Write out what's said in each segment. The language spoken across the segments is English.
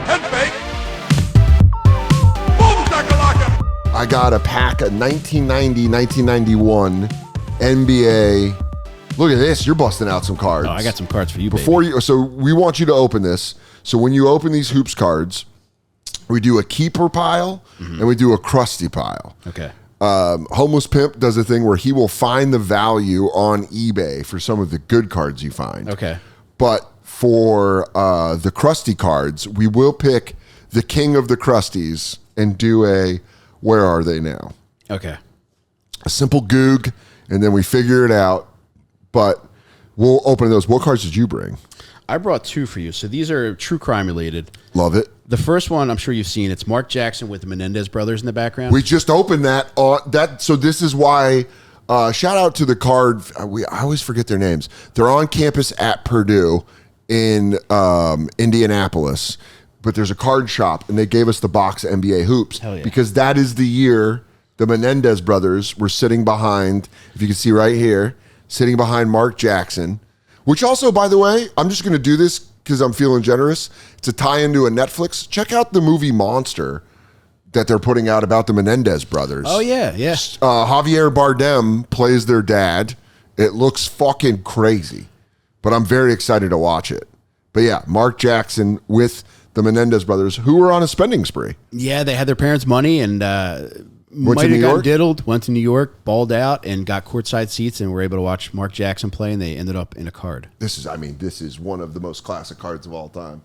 Head fake. Boom shakalaka. I got a pack of 1990, 1991 NBA. Look at this. You're busting out some cards. Oh, I got some cards for you, Before baby. so we want you to open this. So when you open these hoops cards, we do a keeper pile and we do a crusty pile. Okay. Homeless Pimp does a thing where he will find the value on eBay for some of the good cards you find. Okay. But for the crusty cards, we will pick the king of the crusties and do a where are they now? Okay. A simple goog, and then we figure it out. But we'll open those. What cards did you bring? I brought two for you. So these are true crime related. Love it. The first one, I'm sure you've seen. It's Mark Jackson with the Menendez brothers in the background. We just opened that. So this is why. Shout out to the card. I always forget their names. They're on campus at Purdue in Indianapolis. But there's a card shop, and they gave us the box of NBA hoops. Hell yeah. Because that is the year the Menendez brothers were sitting behind, if you can see right here, sitting behind Mark Jackson, which also, by the way, I'm just going to do this because I'm feeling generous. It's a tie into a Netflix. Check out the movie Monster that they're putting out about the Menendez brothers. Oh, yeah, yeah. Javier Bardem plays their dad. It looks fucking crazy, but I'm very excited to watch it. But yeah, Mark Jackson with the Menendez brothers, who were on a spending spree. Yeah, they had their parents' money and might have gotten diddled, went to New York, balled out, and got courtside seats and were able to watch Mark Jackson play, and they ended up in a card. This is one of the most classic cards of all time.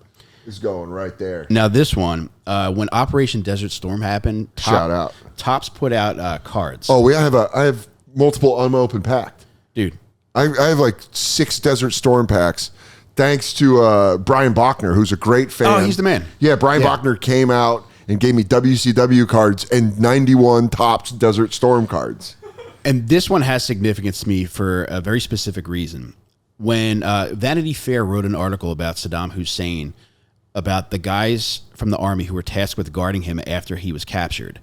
It's going right there. Now, this one, when Operation Desert Storm happened, Shout out. Topps put out cards. Oh, I have multiple unopened packs. Dude. I have like 6 Desert Storm packs. Thanks to Brian Bachner, who's a great fan. Oh, he's the man. Yeah, Brian Bachner came out and gave me WCW cards and 91 Topps Desert Storm cards. And this one has significance to me for a very specific reason. When Vanity Fair wrote an article about Saddam Hussein, about the guys from the army who were tasked with guarding him after he was captured.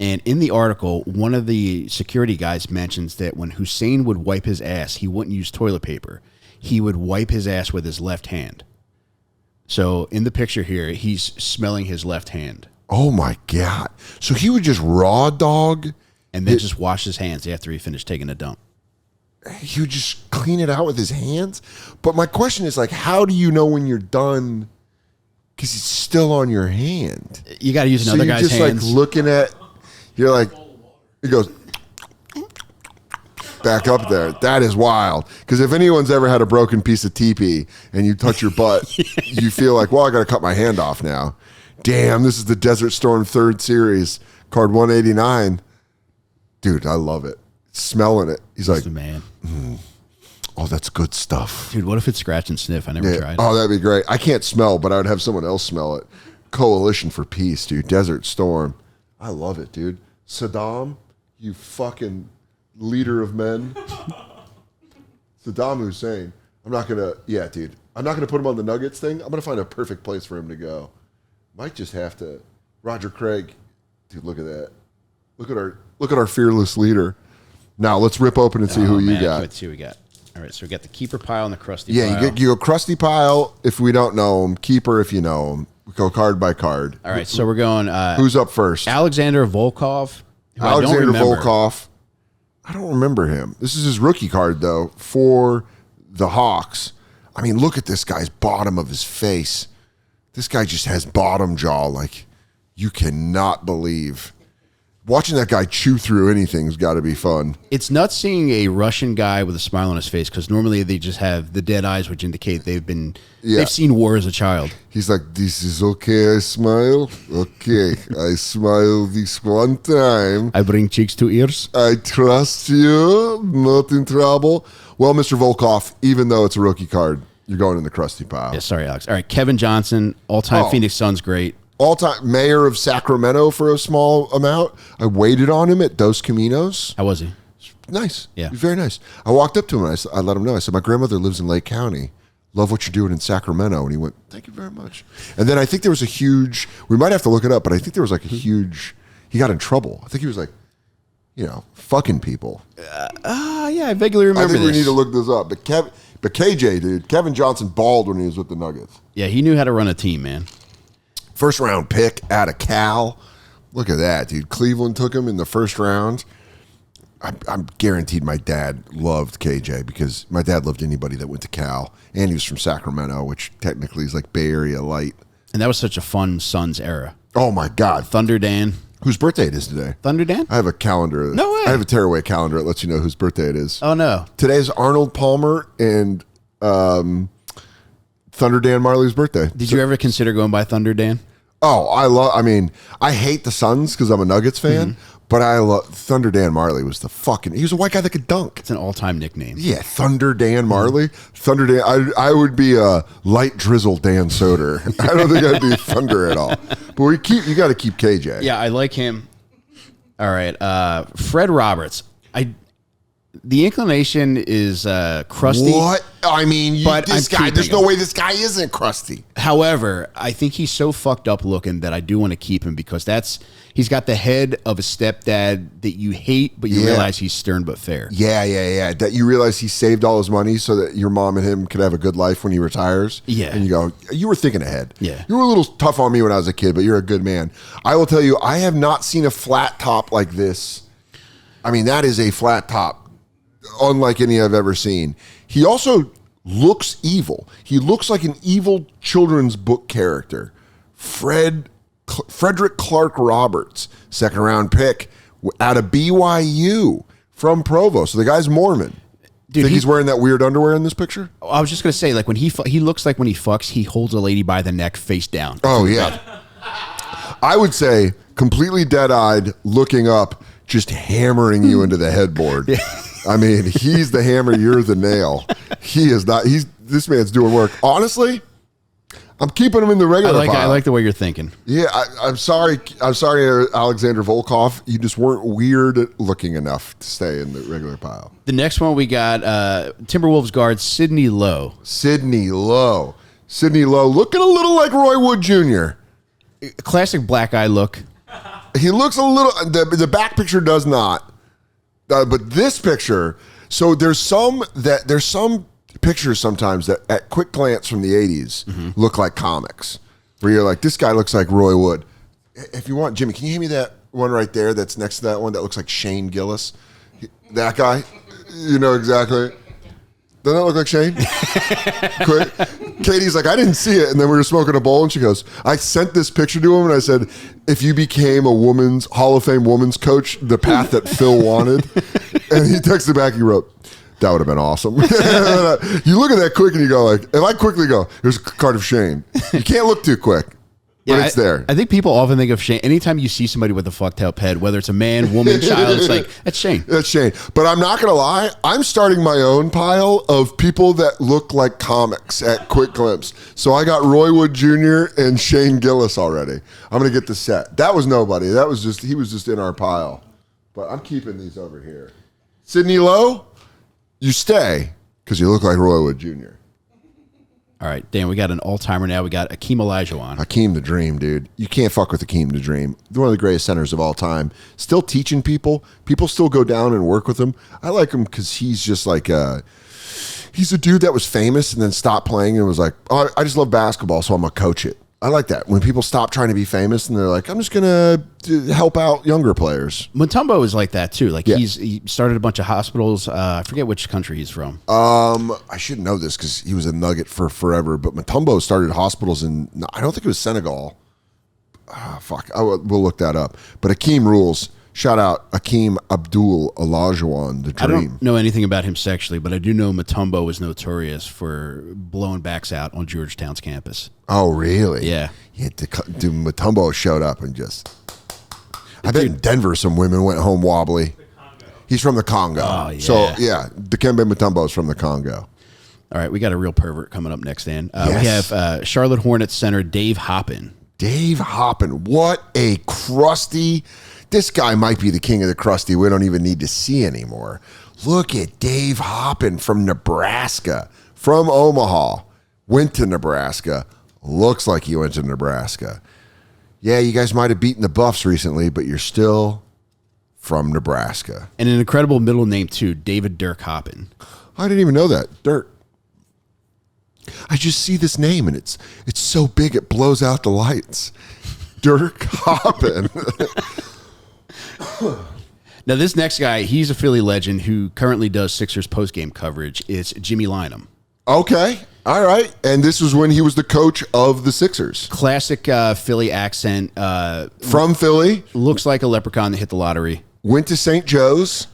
And in the article, one of the security guys mentions that when Hussein would wipe his ass, he wouldn't use toilet paper. He would wipe his ass with his left hand. So in the picture here, he's smelling his left hand. Oh my God. So he would just raw dog? And then just wash his hands after he finished taking a dump. He would just clean it out with his hands? But my question is, like, how do you know when you're done? Because it's still on your hand. You got to use another guy's hands. So you're just like looking at, you're like, it goes back up there. That is wild. Because if anyone's ever had a broken piece of teepee and you touch your butt, you feel like, well, I got to cut my hand off now. Damn, this is the Desert Storm 3rd Series, card 189. Dude, I love it. Smelling it. He's like, the man. Oh, that's good stuff. Dude, what if it's scratch and sniff? I never tried it. Oh, that'd be great. I can't smell, but I would have someone else smell it. Coalition for Peace, dude. Desert Storm. I love it, dude. Saddam, you fucking leader of men. Saddam Hussein. I'm not going to put him on the Nuggets thing. I'm going to find a perfect place for him to go. Might just have to. Roger Craig. Dude, look at that. Look at our fearless leader. Now, let's rip open and see who you got. Let's see who we got. All right, so we got the keeper pile and the crusty pile. Yeah, you go crusty pile if we don't know him, keeper if you know him. We go card by card. All right, so we're going. Who's up first? Alexander Volkov. Alexander Volkov. I don't remember him. This is his rookie card, though, for the Hawks. I mean, look at this guy's bottom of his face. This guy just has bottom jaw like you cannot believe. Watching that guy chew through anything's got to be fun. It's nuts seeing a Russian guy with a smile on his face because normally they just have the dead eyes, which indicate they've seen war as a child. He's like, this is okay, I smile. Okay, I smile this one time. I bring cheeks to ears. I trust you, not in trouble. Well, Mr. Volkov, even though it's a rookie card, you're going in the crusty pile. Yeah, sorry, Alex. All right, Kevin Johnson, all-time Phoenix Suns great. All-time mayor of Sacramento for a small amount. I waited on him at Dos Caminos. How was he? Nice. Yeah. He was very nice. I walked up to him and I let him know. I said, my grandmother lives in Lake County. Love what you're doing in Sacramento. And he went, thank you very much. And then I think there was a huge, we might have to look it up, but I think there was like a huge, he got in trouble. I think he was like, fucking people. Yeah, I vaguely remember I think this. we need to look this up. But KJ, dude, Kevin Johnson balled when he was with the Nuggets. Yeah, he knew how to run a team, man. First round pick out of Cal. Look at that, dude. Cleveland took him in the first round. I'm guaranteed my dad loved KJ because my dad loved anybody that went to Cal, and he was from Sacramento, which technically is like Bay Area light. And that was such a fun Suns era. Oh my God. Thunder Dan. Whose birthday it is today? Thunder Dan? I have a calendar. No way. I have a tearaway calendar that lets you know whose birthday it is. Oh, no. Today's Arnold Palmer and Thunder Dan Marley's birthday. Did you ever consider going by Thunder Dan? Oh, I hate the Suns because I'm a Nuggets fan, but I love Thunder Dan Marley was he was a white guy that could dunk. It's an all-time nickname. Yeah, Thunder Dan Marley. Thunder Dan, I would be a light drizzle Dan Soder. I don't think I'd be Thunder at all. But you got to keep KJ. Yeah, I like him. All right. Fred Roberts. The inclination is crusty. What? I mean, there's no way this guy isn't crusty. However, I think he's so fucked up looking that I do want to keep him because he's got the head of a stepdad that you hate, but you realize he's stern but fair. Yeah. That you realize he saved all his money so that your mom and him could have a good life when he retires. Yeah. And you go, you were thinking ahead. Yeah. You were a little tough on me when I was a kid, but you're a good man. I will tell you, I have not seen a flat top like this. I mean, that is a flat top. Unlike any I've ever seen. He also looks evil. He looks like an evil children's book character. Frederick Clark Roberts, second round pick out of BYU from Provo. So the guy's Mormon. Dude, he's wearing that weird underwear in this picture? I was just going to say, like when he looks like when he fucks, he holds a lady by the neck face down. Oh, yeah. I would say completely dead-eyed, looking up, just hammering you into the headboard. Yeah. I mean, he's the hammer, you're the nail. He is not. This man's doing work. Honestly, I'm keeping him in the regular pile. I like the way you're thinking. Yeah, I'm sorry. I'm sorry, Alexander Volkov. You just weren't weird looking enough to stay in the regular pile. The next one we got Timberwolves guard Sidney Lowe. Sidney Lowe looking a little like Roy Wood Jr. Classic black eye look. He looks a little. The back picture does not. But this picture, so there's some pictures sometimes that at quick glance from the 80s look like comics, where you're like, this guy looks like Roy Wood. If you want, Jimmy, can you hand me that one right there that's next to that one that looks like Shane Gillis? That guy? You know exactly. Doesn't that look like Shane? Quick. Katie's like, I didn't see it. And then we were smoking a bowl, and she goes, I sent this picture to him, and I said, if you became a Hall of Fame women's coach, the path that Phil wanted. And he texted back, he wrote, that would have been awesome. You look at that quick, and you go like, if I quickly go, here's a card of Shane. You can't look too quick. But it's there. I think people often think of Shane. Anytime you see somebody with a fucked up head, whether it's a man, woman, child, it's like, that's Shane. That's Shane. But I'm not going to lie. I'm starting my own pile of people that look like comics at quick glimpse. So I got Roy Wood Jr. and Shane Gillis already. I'm going to get the set. That was nobody. He was just in our pile. But I'm keeping these over here. Sidney Lowe, you stay because you look like Roy Wood Jr. All right, Dan, we got an all-timer now. We got Akeem Olajuwon. Hakeem the Dream, dude. You can't fuck with Hakeem the Dream. One of the greatest centers of all time. Still teaching people. People still go down and work with him. I like him because he's just like he's a dude that was famous and then stopped playing and was like, oh, I just love basketball, so I'm going to coach it. I like that. When people stop trying to be famous and they're like, I'm just going to help out younger players. Mutombo is like that, too. Like, he started a bunch of hospitals. I forget which country he's from. I should know this because he was a Nugget for forever. But Mutombo started hospitals in, I don't think it was Senegal. Fuck. We'll look that up. But Akeem rules. Shout out Akeem Abdul Olajuwon, the Dream. I don't know anything about him sexually, but I do know Mutombo was notorious for blowing backs out on Georgetown's campus. Oh, really? Yeah. Mutombo showed up and just... I bet in Denver some women went home wobbly. He's from the Congo. Oh, yeah. So, yeah, Dikembe Mutombo is from the Congo. All right, we got a real pervert coming up next, Dan. Yes. We have Charlotte Hornets center Dave Hoppin. Dave Hoppin. What a crusty... This guy might be the king of the crusty we don't even need to see anymore. Look at Dave Hoppin from Nebraska, from Omaha. Went to Nebraska. Looks like he went to Nebraska. Yeah, you guys might have beaten the Buffs recently, but you're still from Nebraska. And an incredible middle name, too, David Dirk Hoppin. I didn't even know that. Dirk. I just see this name, and it's so big it blows out the lights. Dirk Hoppen. Now, this next guy, he's a Philly legend who currently does Sixers postgame coverage. It's Jimmy Lynam. Okay. All right. And this was when he was the coach of the Sixers. Classic Philly accent. From Philly. Looks like a leprechaun that hit the lottery. Went to St. Joe's,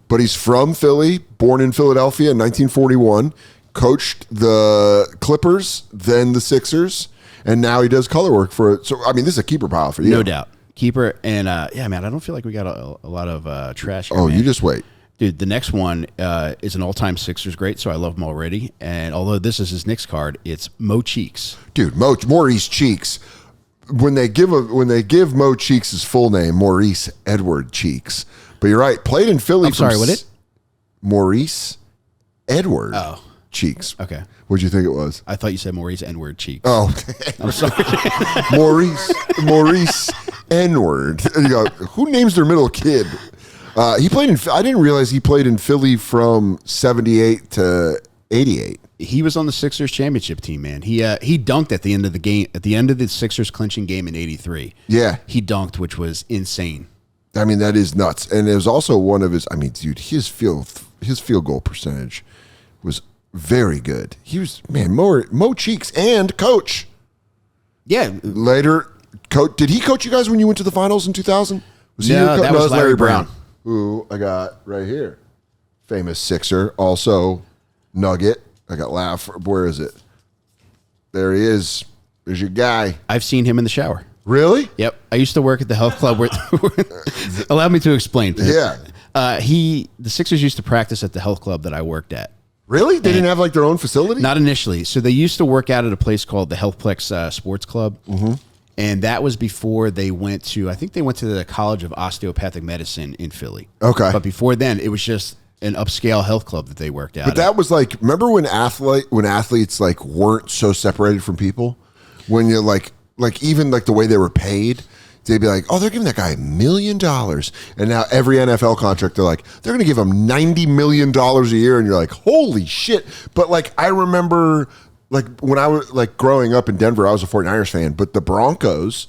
but he's from Philly, born in Philadelphia in 1941. Coached the Clippers, then the Sixers, and now he does color work for it. So, I mean, this is a keeper pile for you. No doubt. Keeper. And, yeah, man, I don't feel like we got a lot of trash here, Oh, man. you just wait. Dude, the next one is an all-time Sixers great, so I love him already. And although this is his Knicks card, it's Mo Cheeks. Dude, Maurice Cheeks. When they give Mo Cheeks his full name, Maurice Edward Cheeks. But you're right, played in Philly. I'm sorry, what it? Maurice Edward Cheeks. Okay. What'd you think it was? I thought you said Maurice N-word Cheeks. Oh, I'm sorry. Maurice N-word. And you go, who names their middle kid? He played in. I didn't realize he played in Philly from 78 to 88. He was on the Sixers championship team, man. He dunked at the end of the game, at the end of the Sixers clinching game in '83. Yeah, he dunked, which was insane. I mean, that is nuts. And it was also one of his. I mean, dude, his field goal percentage was very good. He was Mo Cheeks and coach. Yeah. Later, coach. Did he coach you guys when you went to the finals in 2000? Was he no, that was Larry Brown. Who I got right here. Famous Sixer, also Nugget. I got laugh. Where is it? There he is. There's your guy. I've seen him in the shower. Really? Yep. I used to work at the health club where allow me to explain. Yeah. The Sixers used to practice at the health club that I worked at. Really? They didn't have like their own facility? Not initially. So they used to work out at a place called the Healthplex Sports Club. Mm-hmm. And that was before they went to, I think they went to the College of Osteopathic Medicine in Philly. Okay. But before then, it was just an upscale health club that they worked out. But that was like, remember when athletes like weren't so separated from people? When you're like even like the way they were paid, they'd be like, oh, they're giving that guy $1 million. And now every NFL contract, they're like, they're going to give him $90 million a year. And you're like, holy shit. But like, I remember like when I was like growing up in Denver, I was a 49ers fan, but the Broncos,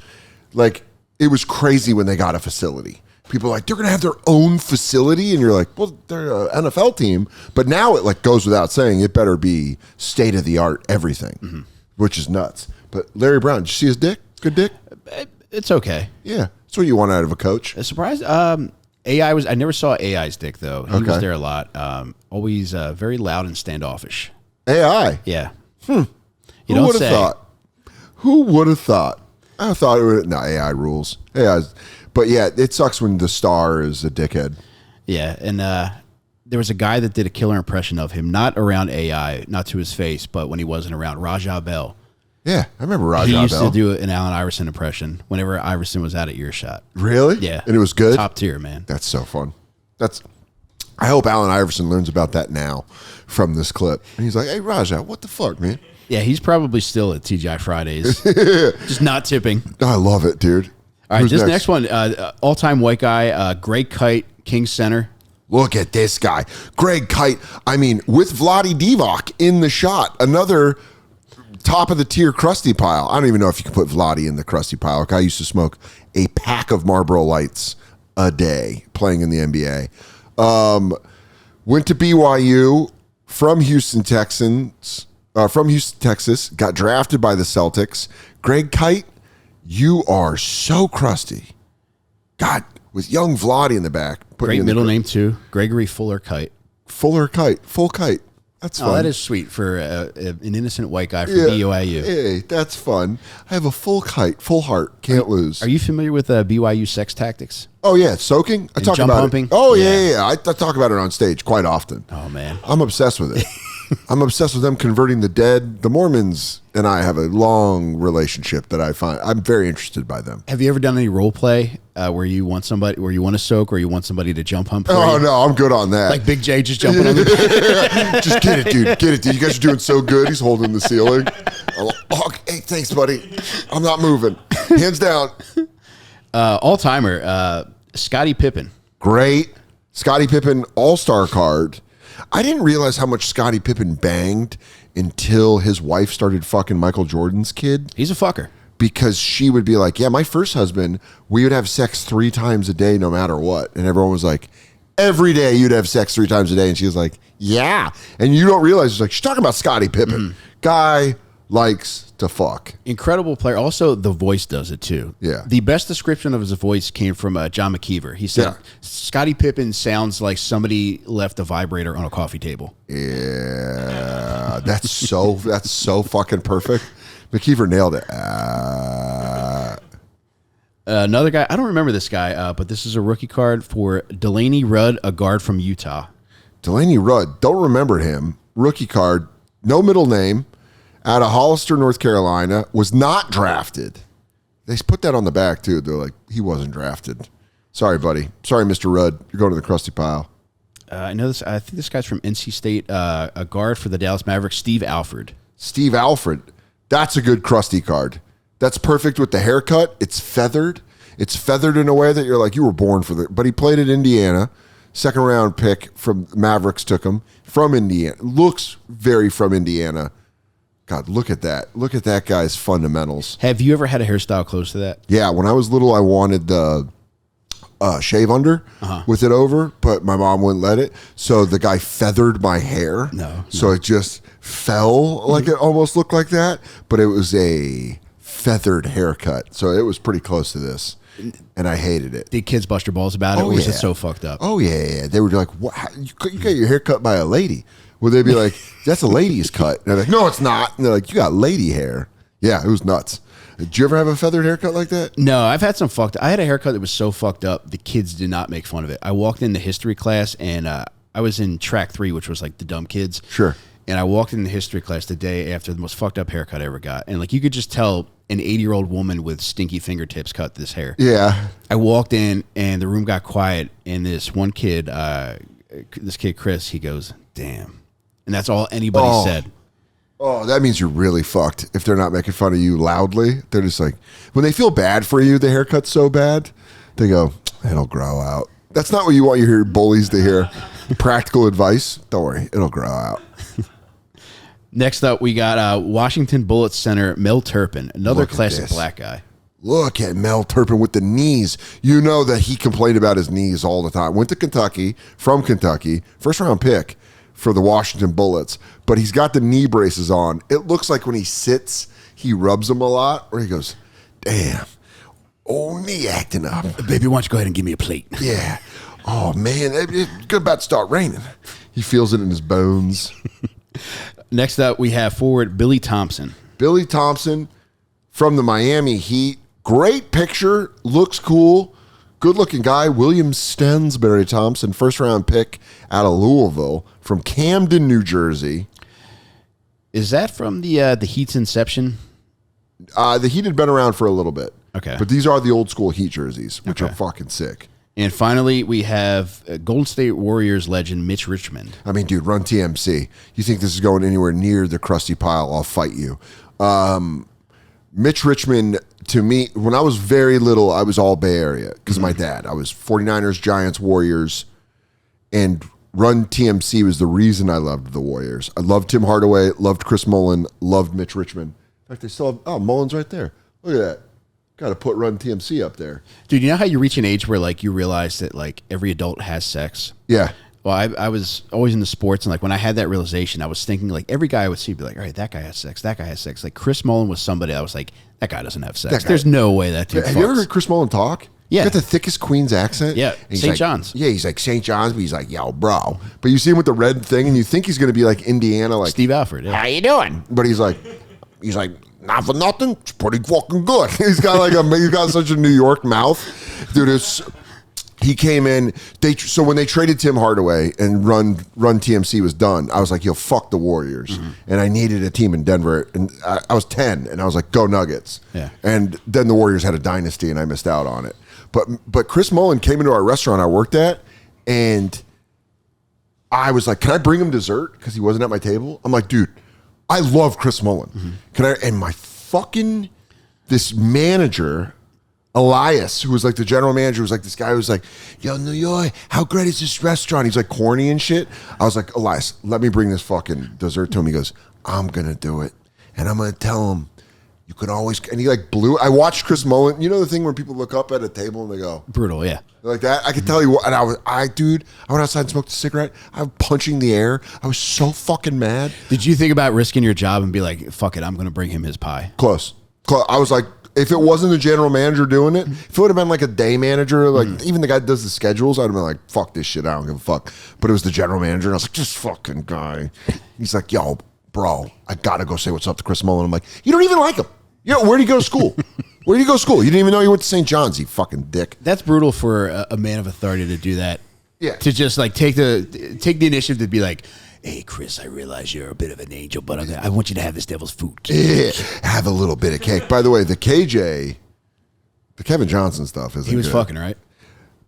like it was crazy when they got a facility. People are like, they're going to have their own facility. And you're like, well, they're an NFL team. But now it like goes without saying, it better be state of the art, everything, which is nuts. But Larry Brown, did you see his dick? Good dick? It's okay. Yeah. That's what you want out of a coach. A surprise. I never saw AI's dick though. He was there a lot. Always very loud and standoffish. AI. Yeah. Who would have thought? Who would have thought? I thought it would. No, AI rules. But yeah, it sucks when the star is a dickhead. Yeah, and there was a guy that did a killer impression of him, not around AI, not to his face, but when he wasn't around, Rajah Bell. Yeah, I remember Rajah Bell. He used to do an Allen Iverson impression whenever Iverson was out of earshot. Really? Yeah. And it was good? Top tier, man. That's so fun. I hope Allen Iverson learns about that now from this clip. And he's like, hey, Rajah, what the fuck, man? Yeah, he's probably still at TGI Fridays. Just not tipping. I love it, dude. All right, this next one, all-time white guy, Greg Kite, King Center. Look at this guy. Greg Kite, I mean, with Vlade Divac in the shot, another top of the tier crusty pile. I don't even know if you can put Vlade in the crusty pile. I used to smoke a pack of Marlboro Lights a day playing in the NBA. Went to BYU from Houston, Texas, got drafted by the Celtics. Greg Kite, you are so crusty. God, with young Vlade in the back. Great middle name, too. Gregory Fuller Kite. Full kite. That's fun. Oh, that is sweet for an innocent white guy from BYU. Hey, that's fun. I have a full kite, full heart, can't lose. Are you familiar with BYU sex tactics? Oh, yeah, soaking? I talk jump about pumping? It. Oh, yeah. I talk about it on stage quite often. Oh, man. I'm obsessed with it. I'm obsessed with them converting the dead. The Mormons and I have a long relationship that I find I'm very interested by them. Have you ever done any role play where you want to soak, or you want somebody to jump hump? Oh, no, I'm good on that. Like Big J just jumping on the Just get it, dude. Get it, dude. You guys are doing so good. He's holding the ceiling. Hey, thanks, buddy. I'm not moving. Hands down. All-timer, Scottie Pippen. Great. Scottie Pippen all-star card. I didn't realize how much Scottie Pippen banged until his wife started fucking Michael Jordan's kid. He's a fucker. Because she would be like, yeah, my first husband, we would have sex 3 times a day no matter what. And everyone was like, every day you'd have sex 3 times a day. And she was like, yeah. And you don't realize, it's like, she's talking about Scottie Pippen. Guy likes to fuck. Incredible player. Also, the voice does it too. Yeah. The best description of his voice came from John McKeever. He said, Scottie Pippen sounds like somebody left a vibrator on a coffee table. Yeah. That's so fucking perfect. McKeever nailed it. Another guy, I don't remember this guy, but this is a rookie card for Delaney Rudd, a guard from Utah. Delaney Rudd, don't remember him. Rookie card, no middle name, out of Hollister, North Carolina, was not drafted. They put that on the back, too. They're like, he wasn't drafted. Sorry, buddy. Sorry, Mr. Rudd. You're going to the crusty pile. I know this. I think this guy's from NC State, a guard for the Dallas Mavericks, Steve Alford. Steve Alford. That's a good crusty card. That's perfect with the haircut. It's feathered. It's feathered in a way that you're like, you were born for that. But he played at Indiana. Second round pick from Mavericks took him from Indiana. Looks very from Indiana. God, look at that. Look at that guy's fundamentals. Have you ever had a hairstyle close to that? Yeah, when I was little, I wanted the shave under with it over, but my mom wouldn't let it. So the guy feathered my hair. So it just fell like it almost looked like that, but it was a feathered haircut. So it was pretty close to this, and I hated it. Did kids bust your balls about it, or was it so fucked up? Oh, yeah. They were like, what? You got your hair cut by a lady. Well, they'd be like, that's a lady's cut. And they're like, no, it's not. And they're like, you got lady hair. Yeah, it was nuts. Did you ever have a feathered haircut like that? No, I've had some fucked. I had a haircut that was so fucked up, the kids did not make fun of it. I walked into history class, and I was in track 3, which was like the dumb kids. Sure. And I walked into history class the day after the most fucked up haircut I ever got. And like you could just tell an 80-year-old woman with stinky fingertips cut this hair. Yeah. I walked in, and the room got quiet, and this one kid, this kid Chris, he goes, damn. And that's all anybody said. Oh, that means you're really fucked if they're not making fun of you loudly. They're just like, when they feel bad for you, the haircut's so bad, they go, it'll grow out. That's not what you want your bullies to hear. Practical advice, don't worry, it'll grow out. Next up, we got Washington Bullets center Mel Turpin, another classic black guy. Look at Mel Turpin with the knees. You know that he complained about his knees all the time. Went to Kentucky, from Kentucky, first round pick for the Washington Bullets, but he's got the knee braces on. It looks like when he sits, he rubs them a lot, or he goes, damn, old knee acting up. Baby, why don't you go ahead and give me a plate? Yeah. Oh, man, it's about to start raining. He feels it in his bones. Next up, we have forward Billy Thompson. Billy Thompson from the Miami Heat. Great picture. Looks cool. Good-looking guy. William Stensbury Thompson, first-round pick out of Louisville from Camden, New Jersey. Is that from the Heat's inception? The Heat had been around for a little bit. Okay. But these are the old-school Heat jerseys, which are fucking sick. And finally, we have Golden State Warriors legend Mitch Richmond. I mean, dude, run TMC. You think this is going anywhere near the crusty pile, I'll fight you. Mitch Richmond, to me, when I was very little, I was all Bay Area because of my dad. I was 49ers, Giants, Warriors, and Run TMC was the reason I loved the Warriors. I loved Tim Hardaway, loved Chris Mullin, loved Mitch Richmond. In fact, they still have, Mullin's right there. Look at that. Got to put Run TMC up there. Dude, you know how you reach an age where like you realize that like every adult has sex? Yeah. Well, I was always into sports, and like when I had that realization, I was thinking like every guy I would see would be like, all right, that guy has sex, that guy has sex. Like Chris Mullin was somebody I was like, that guy doesn't have sex. There's no way that dude Have you ever heard Chris Mullin talk? Yeah. He's got the thickest Queens accent. Yeah, St. Like, John's. Yeah, he's like St. John's, but he's like, yo, bro. But you see him with the red thing, and you think he's going to be like Indiana, like Steve Alford. Yeah. How you doing? But he's like, not for nothing. It's pretty fucking good. He's got like he's got such a New York mouth, dude. He came in. So when they traded Tim Hardaway and Run TMC was done, I was like, yo, fuck the Warriors. And I needed a team in Denver. And I was 10, and I was like, go Nuggets. Yeah. And then the Warriors had a dynasty, and I missed out on it. But Chris Mullin came into our restaurant I worked at, and I was like, can I bring him dessert? Because he wasn't at my table. I'm like, dude, I love Chris Mullin. Can I? And my fucking, this manager, Elias, who was like the general manager, was like this guy who was like, yo, New York, how great is this restaurant? He's like corny and shit. I was like, Elias, let me bring this fucking dessert to him. He goes, I'm going to do it. And I'm going to tell him, you could always, and he like blew. I watched Chris Mullen. You know the thing where people look up at a table and they go, brutal, yeah. Like that. I could tell you what, and I went outside and smoked a cigarette. I was punching the air. I was so fucking mad. Did you think about risking your job and be like, fuck it, I'm going to bring him his pie? Close. I was like, if it wasn't the general manager doing it, if it would have been like a day manager, like even the guy that does the schedules, I'd have been like, fuck this shit, I don't give a fuck. But it was the general manager, and I was like, this fucking guy. He's like, yo, bro, I gotta go say what's up to Chris Mullen. I'm like, you don't even like him. Where do you go to school? Where do you go to school? You didn't even know you went to St. John's, you fucking dick. That's brutal for a man of authority to do that. Yeah. To just like take the initiative to be like, hey, Chris, I realize you're a bit of an angel, but I want you to have this devil's food. Yeah, have a little bit of cake. By the way, the KJ, the Kevin Johnson stuff is. He was fucking, right?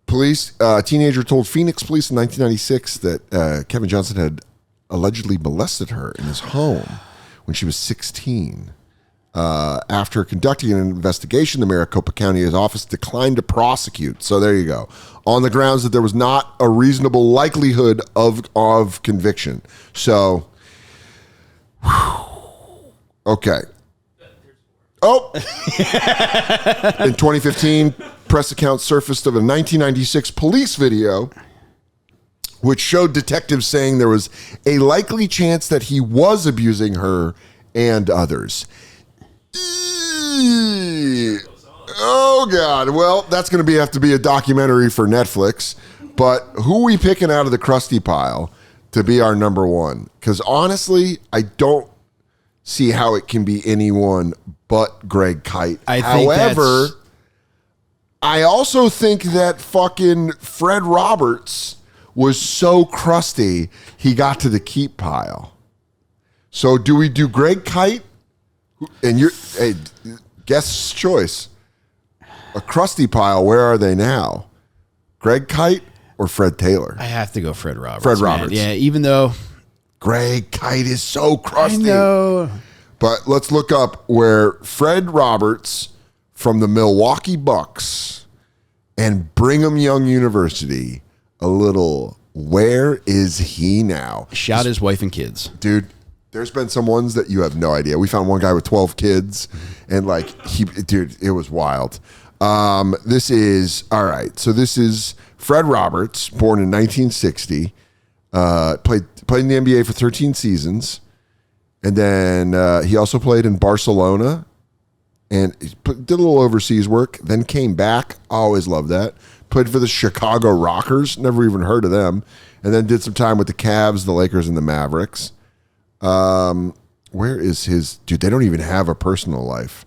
Police, a teenager told Phoenix police in 1996 that Kevin Johnson had allegedly molested her in his home when she was 16. After conducting an investigation, the Maricopa County office declined to prosecute. So there you go. On the grounds that there was not a reasonable likelihood of conviction. So, okay. Oh! In 2015, press accounts surfaced of a 1996 police video which showed detectives saying there was a likely chance that he was abusing her and others. Oh God! Well, that's going to have to be a documentary for Netflix. But who are we picking out of the crusty pile to be our number one? Because honestly, I don't see how it can be anyone but Greg Kite. However, I also think that fucking Fred Roberts was so crusty he got to the keep pile. So do we do Greg Kite? And guest's choice. A crusty pile, where are they now? Greg Kite or Fred Taylor? I have to go Fred Roberts. Fred Roberts. Yeah, even though Greg Kite is so crusty. I know. But let's look up where Fred Roberts from the Milwaukee Bucks and Brigham Young University, a little, where is he now? Shot his wife and kids. Dude, there's been some ones that you have no idea. We found one guy with 12 kids, and like dude, it was wild. This is Fred Roberts, born in 1960. Played in the NBA for 13 seasons, and then he also played in Barcelona, and did a little overseas work. Then came back. I always loved that. Played for the Chicago Rockers. Never even heard of them. And then did some time with the Cavs, the Lakers, and the Mavericks. Where is his dude? They don't even have a personal life.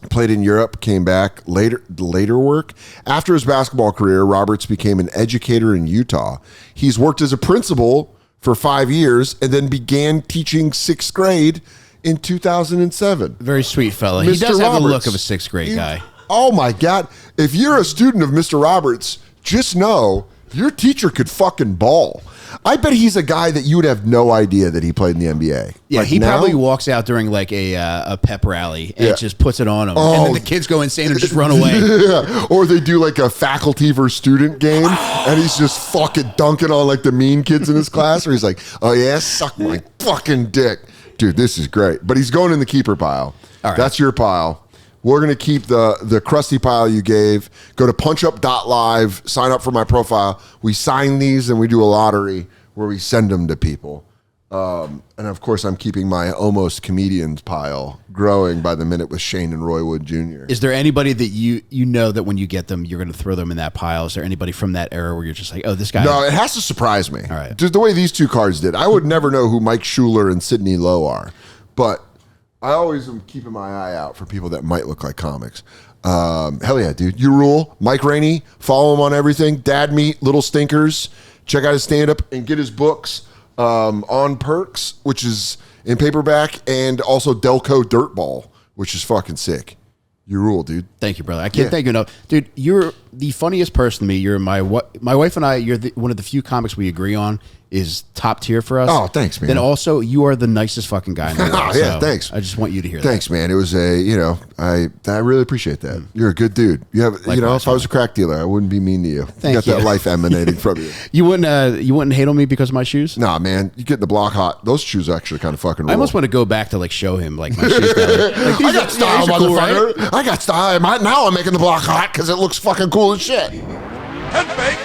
Played in Europe, came back later work. After his basketball career, Roberts became an educator in Utah. He's worked as a principal for 5 years and then began teaching 6th grade in 2007. Very sweet fella. He does have the look of a 6th grade guy. Oh my God. If you're a student of Mr. Roberts, just know your teacher could fucking ball. I bet he's a guy that you would have no idea that he played in the NBA. Yeah, like he probably walks out during like a pep rally and just puts it on him. And then the kids go insane and just run away. Yeah. Or they do like a faculty versus student game and he's just fucking dunking on like the mean kids in his class. Or he's like, oh yeah, suck my fucking dick. Dude, this is great. But he's going in the keeper pile. All right. That's your pile. We're going to keep the crusty pile you gave. Go to punchup.live, sign up for my profile. We sign these and we do a lottery where we send them to people. And of course, I'm keeping my almost comedians pile growing by the minute with Shane and Roy Wood Jr. Is there anybody that you know that when you get them, you're going to throw them in that pile? Is there anybody from that era where you're just like, oh, this guy? No, it has to surprise me. All right. Just the way these two cards did. I would never know who Mike Schuler and Sidney Lowe are. But I always am keeping my eye out for people that might look like comics. Hell yeah, dude. You rule. Mike Rainey. Follow him on everything. Dad Meat, Little Stinkers. Check out his stand-up and get his books on Perks, which is in paperback, and also Delco Dirtball, which is fucking sick. You rule, dude. Thank you, brother. I can't thank you enough. Dude, you're the funniest person to me. You're my wife and I. You're one of the few comics we agree on is top tier for us. Oh, thanks, man. Then also, you are the nicest fucking guy in the world. Yeah, so thanks. I just want you to hear Thanks, man. It was I really appreciate that. You're a good dude. You have, Likewise, if I was a crack dealer, I wouldn't be mean to you. Thank you got you. that life emanating from you. You wouldn't hate on me because of my shoes? Nah, man, you get the block hot. Those shoes are actually kind of fucking roll. I almost want to go back to like show him like my shoes. I got style, these are cool, motherfucker. right? I got style. Now I'm making the block hot because it looks fucking cool as shit. Head fake.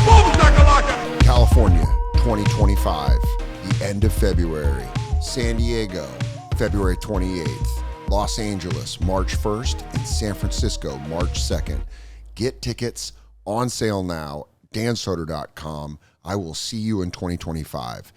Boom, shakalaka. California, 2025, the end of February. San Diego, February 28th. Los Angeles, March 1st. And San Francisco, March 2nd. Get tickets on sale now. dansoder.com. I will see you in 2025.